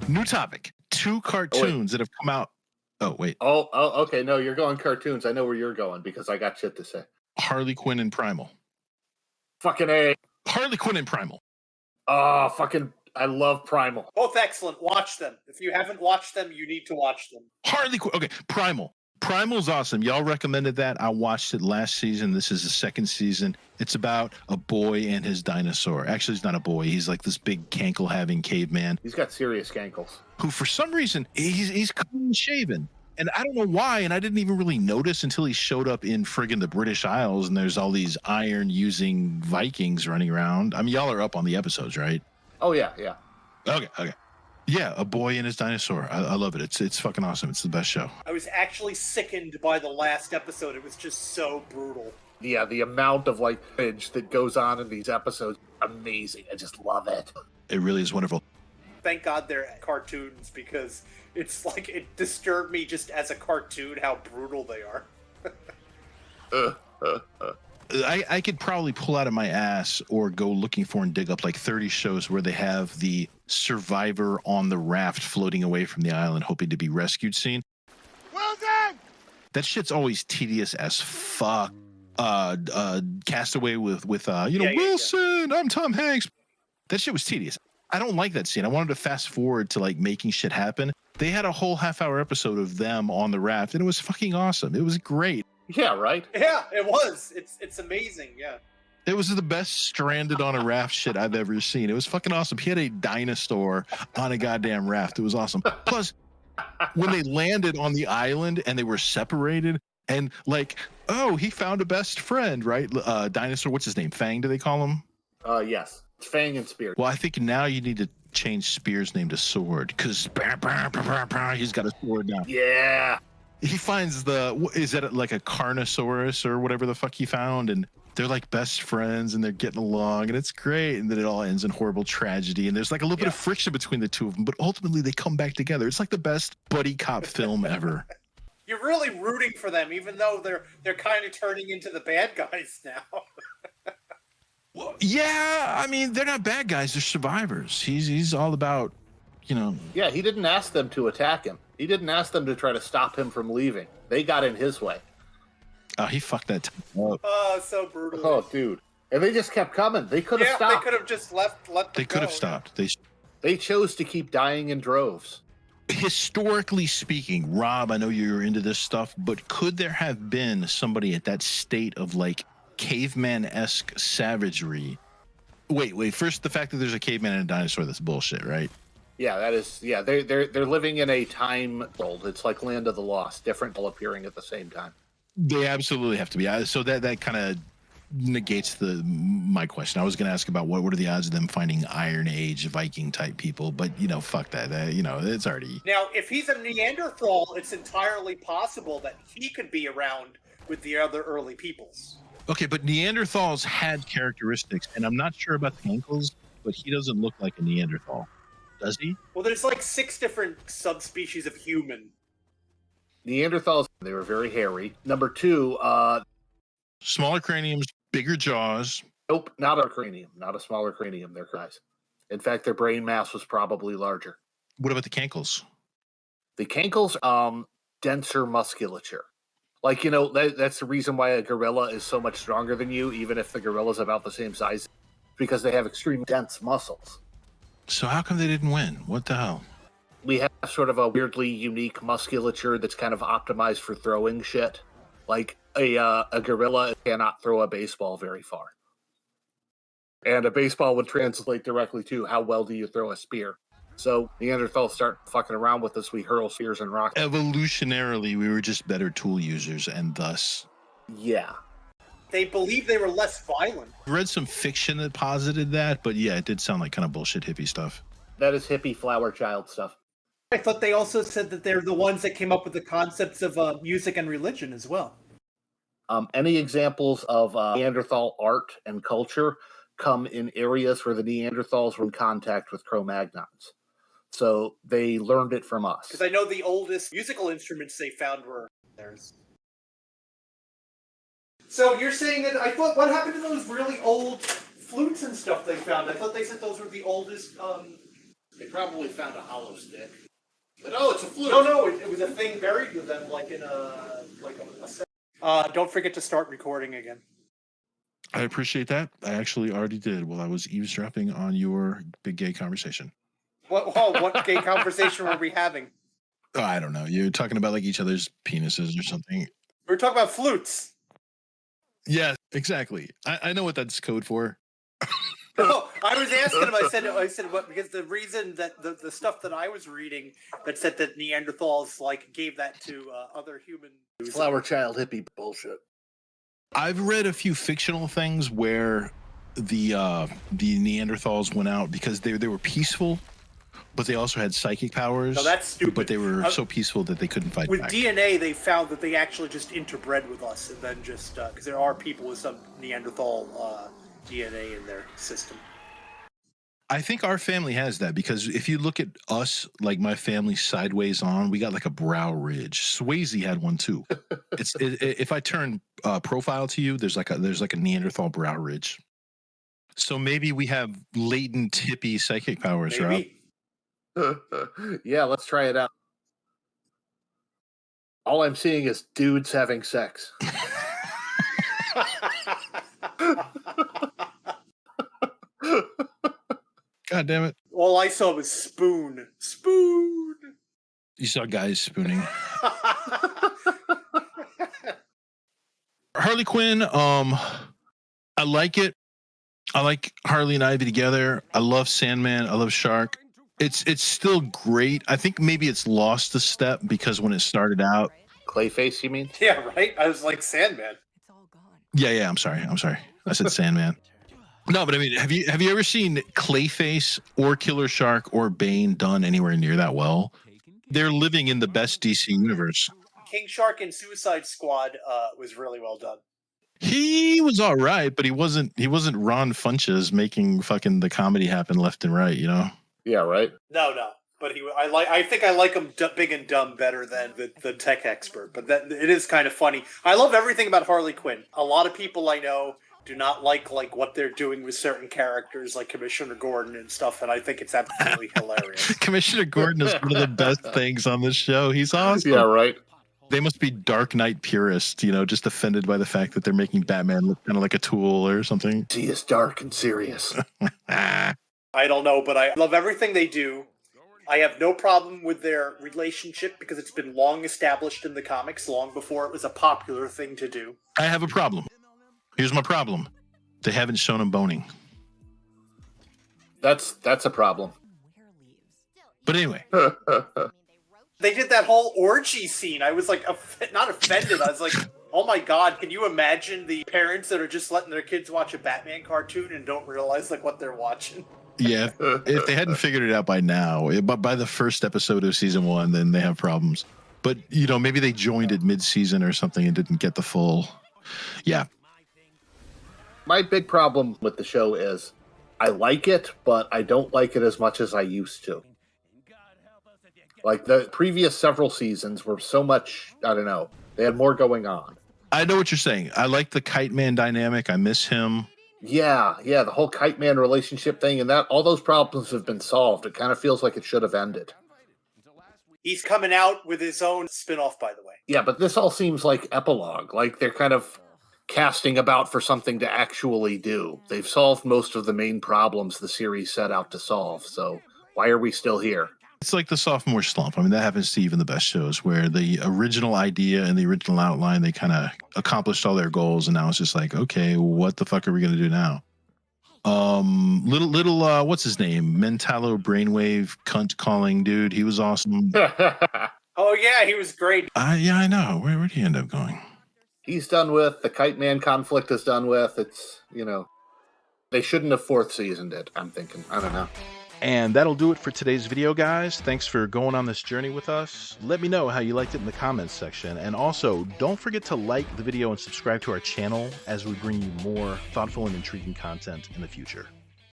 New topic. 2 cartoons that have come out. Oh, wait. Oh, okay. No, you're going cartoons. I know where you're going because I got shit to say. Harley Quinn and Primal. Fucking A. Harley Quinn and Primal. Oh, fucking, I love Primal. Both excellent. Watch them. If you haven't watched them, you need to watch them. Harley Quinn. Okay, Primal. Primal's awesome. Y'all recommended that. I watched it last season. This is the second season. It's about a boy and his dinosaur. Actually, he's not a boy. He's like this big cankle-having caveman. He's got serious cankles. Who, for some reason, he's clean shaven. And I don't know why, and I didn't even really notice until he showed up in friggin' the British Isles, and there's all these iron-using Vikings running around. I mean, y'all are up on the episodes, right? Oh, yeah. Okay. Yeah, a boy and his dinosaur. I love it. It's fucking awesome. It's the best show. I was actually sickened by the last episode. It was just so brutal. Yeah, the amount of like footage that goes on in these episodes, amazing. I just love it. It really is wonderful. Thank God they're cartoons because it's like it disturbed me just as a cartoon how brutal they are. I could probably pull out of my ass or go looking for and dig up like 30 shows where they have the survivor on the raft floating away from the island hoping to be rescued scene. Well done! That shit's always tedious as fuck. Castaway with Wilson, I'm Tom Hanks. That shit was tedious. I don't like that scene. I wanted to fast forward to like making shit happen. They had a whole half-hour episode of them on the raft, and it was fucking awesome. It was great. Yeah, right? Yeah, it was. It's amazing, yeah. It was the best stranded on a raft shit I've ever seen. It was fucking awesome. He had a dinosaur on a goddamn raft. It was awesome. Plus, when they landed on the island and they were separated, and like, oh, he found a best friend, right? Dinosaur, what's his name? Fang, do they call him? Yes. It's Fang and Spear. Well, I think now you need to change Spear's name to Sword, because he's got a sword now. Yeah. He finds is that like a Carnosaurus or whatever the fuck he found, and they're like best friends and they're getting along and it's great, and then it all ends in horrible tragedy, and there's like a little bit of friction between the two of them, but ultimately they come back together. It's like the best buddy cop film ever. You're really rooting for them, even though they're kind of turning into the bad guys now. Well, yeah, I mean, they're not bad guys, they're survivors. He's all about, Yeah, he didn't ask them to attack him. He didn't ask them to try to stop him from leaving. They got in his way. Oh, he fucked that time up. Oh, so brutal. Oh, dude. And they just kept coming. They could have stopped. They could have just let them They could have stopped. They chose to keep dying in droves. Historically speaking, Rob, I know you're into this stuff, but could there have been somebody at that state of like caveman-esque savagery? Wait. First, the fact that there's a caveman and a dinosaur, that's bullshit, right? Yeah, that is. Yeah, they're living in a time world. It's like Land of the Lost, different people appearing at the same time. They absolutely have to be. So that kind of negates my question. I was going to ask about what are the odds of them finding Iron Age Viking type people, but fuck that. It's already. Now, if he's a Neanderthal, it's entirely possible that he could be around with the other early peoples. Okay, but Neanderthals had characteristics, and I'm not sure about the ankles, but he doesn't look like a Neanderthal. Does he? Well, there's like 6 different subspecies of human. Neanderthals, they were very hairy. Number 2, smaller craniums, bigger jaws. Nope, not a cranium. Not a smaller cranium. They're guys. In fact, their brain mass was probably larger. What about the cankles? The cankles, denser musculature. Like, that's the reason why a gorilla is so much stronger than you, even if the gorilla's about the same size, because they have extremely dense muscles. So how come they didn't win? What the hell? We have sort of a weirdly unique musculature that's kind of optimized for throwing shit. Like a gorilla cannot throw a baseball very far. And a baseball would translate directly to how well do you throw a spear. So Neanderthals start fucking around with us. We hurl spears and rocks. Evolutionarily, we were just better tool users, and thus... Yeah. They believe they were less violent. I read some fiction that posited that, but yeah, it did sound like kind of bullshit hippie stuff. That is hippie flower child stuff. I thought they also said that they're the ones that came up with the concepts of music and religion as well. Any examples of Neanderthal art and culture come in areas where the Neanderthals were in contact with Cro-Magnons. So they learned it from us. Because I know the oldest musical instruments they found were theirs. So you're saying that, I thought, what happened to those really old flutes and stuff they found? I thought they said those were the oldest They probably found a hollow stick. But oh, it's a flute. No, it was a thing buried with them, like in a don't forget to start recording again. I appreciate that. I actually already did while I was eavesdropping on your big gay conversation. What gay conversation were we having? Oh, I don't know. You're talking about like each other's penises or something. We were talking about flutes. Yeah, exactly. I know what that's code for. No, I was asking him. I said what, because the reason that the stuff that I was reading that said that Neanderthals like gave that to other humans. Flower child hippie bullshit. I've read a few fictional things where the Neanderthals went out because they were peaceful, but they also had psychic powers. No, that's stupid. But they were so peaceful that they couldn't fight with back. DNA, they found that they actually just interbred with us, and then just because there are people with some Neanderthal DNA in their system. I think our family has that because if you look at us, like my family sideways on, we got like a brow ridge. Swayze had one too. If I turn profile to you, there's like a Neanderthal brow ridge. So maybe we have latent hippie psychic powers, right? Yeah, let's try it out. All I'm seeing is dudes having sex. God damn it. All I saw was spoon. You saw guys spooning. Harley Quinn, I like it. I like Harley and Ivy together. I love Sandman. I love Shark. It's still great. I think maybe it's lost a step because when it started out. Clayface, you mean? Yeah, right? I was like Sandman. Yeah, I'm sorry. I said Sandman. No, but I mean, have you ever seen Clayface or Killer Shark or Bane done anywhere near that well? They're living in the best DC universe. King Shark and Suicide Squad was really well done. He was all right, but he wasn't Ron Funches making fucking the comedy happen left and right, you know? Yeah, right. No. But I think I like him big and dumb better than the tech expert. But it is kind of funny. I love everything about Harley Quinn. A lot of people I know do not like what they're doing with certain characters, like Commissioner Gordon and stuff. And I think it's absolutely hilarious. Commissioner Gordon is one of the best things on this show. He's awesome. Yeah, right. They must be Dark Knight purists, just offended by the fact that they're making Batman look kind of like a tool or something. He is dark and serious. I don't know, but I love everything they do. I have no problem with their relationship because it's been long established in the comics, long before it was a popular thing to do. I have a problem. Here's my problem. They haven't shown him boning. That's a problem. But anyway. They did that whole orgy scene. I was like, not offended. I was like, oh my God, can you imagine the parents that are just letting their kids watch a Batman cartoon and don't realize like what they're watching? Yeah, if they hadn't figured it out by now, but by the first episode of season 1, then they have problems. But, maybe they joined it mid-season or something and didn't get the full. Yeah. My big problem with the show is I like it, but I don't like it as much as I used to. Like the previous several seasons were so much, I don't know, they had more going on. I know what you're saying. I like the Kite Man dynamic. I miss him. Yeah, the whole Kite Man relationship thing and all those problems have been solved. It kind of feels like it should have ended. He's coming out with his own spin-off, by the way. Yeah, but this all seems like epilogue. Like they're kind of casting about for something to actually do. They've solved most of the main problems the series set out to solve. So why are we still here? It's like the sophomore slump. I mean, that happens to even the best shows where the original idea and the original outline, they kind of accomplished all their goals. And now it's just like, okay, what the fuck are we going to do now? Little what's his name? Mentalo brainwave cunt calling dude. He was awesome. Oh yeah, he was great. Yeah, I know. Where'd he end up going? He's done with. The Kite Man conflict is done with. It's, they shouldn't have fourth seasoned it, I'm thinking. I don't know. And that'll do it for today's video, guys. Thanks for going on this journey with us. Let me know how you liked it in the comments section. And also, don't forget to like the video and subscribe to our channel as we bring you more thoughtful and intriguing content in the future.